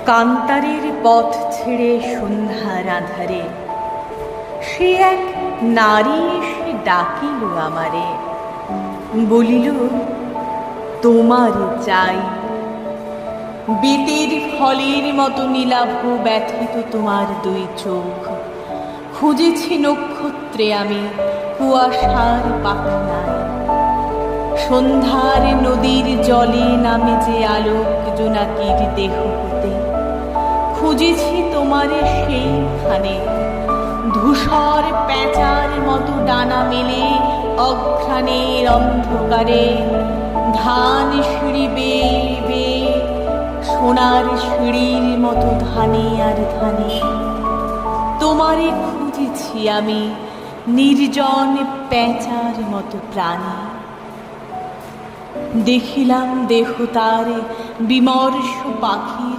কান্তারের পথ ছেড়ে সন্ধ্যার আধারে সে এক নারী এসে ডাকিল আমারে, বলিল তোমার চাই। বেতের ফলের মতো নীলাভ ব্যথিত তোমার দুই চোখ, খুঁজেছি নক্ষত্রে আমি কুয়াশার পাখনায়। সন্ধ্যার নদীর জলে নামে যে আলোক জোনাকির দেহ হতে, খুঁজেছি তোমারে সেইখানে। ধূসর প্যাঁচার মতো ডানা মেলে অঘ্রাণের অন্ধকারে ধান সিঁড়ি বেয়ে বেয়ে সোনার সিঁড়ির মতো ধানে আর ধানে তোমারে খুঁজেছি আমি নির্জন প্যাঁচার মতো প্রাণী। দেখিলাম দেহ তার বিমর্ষ পাখি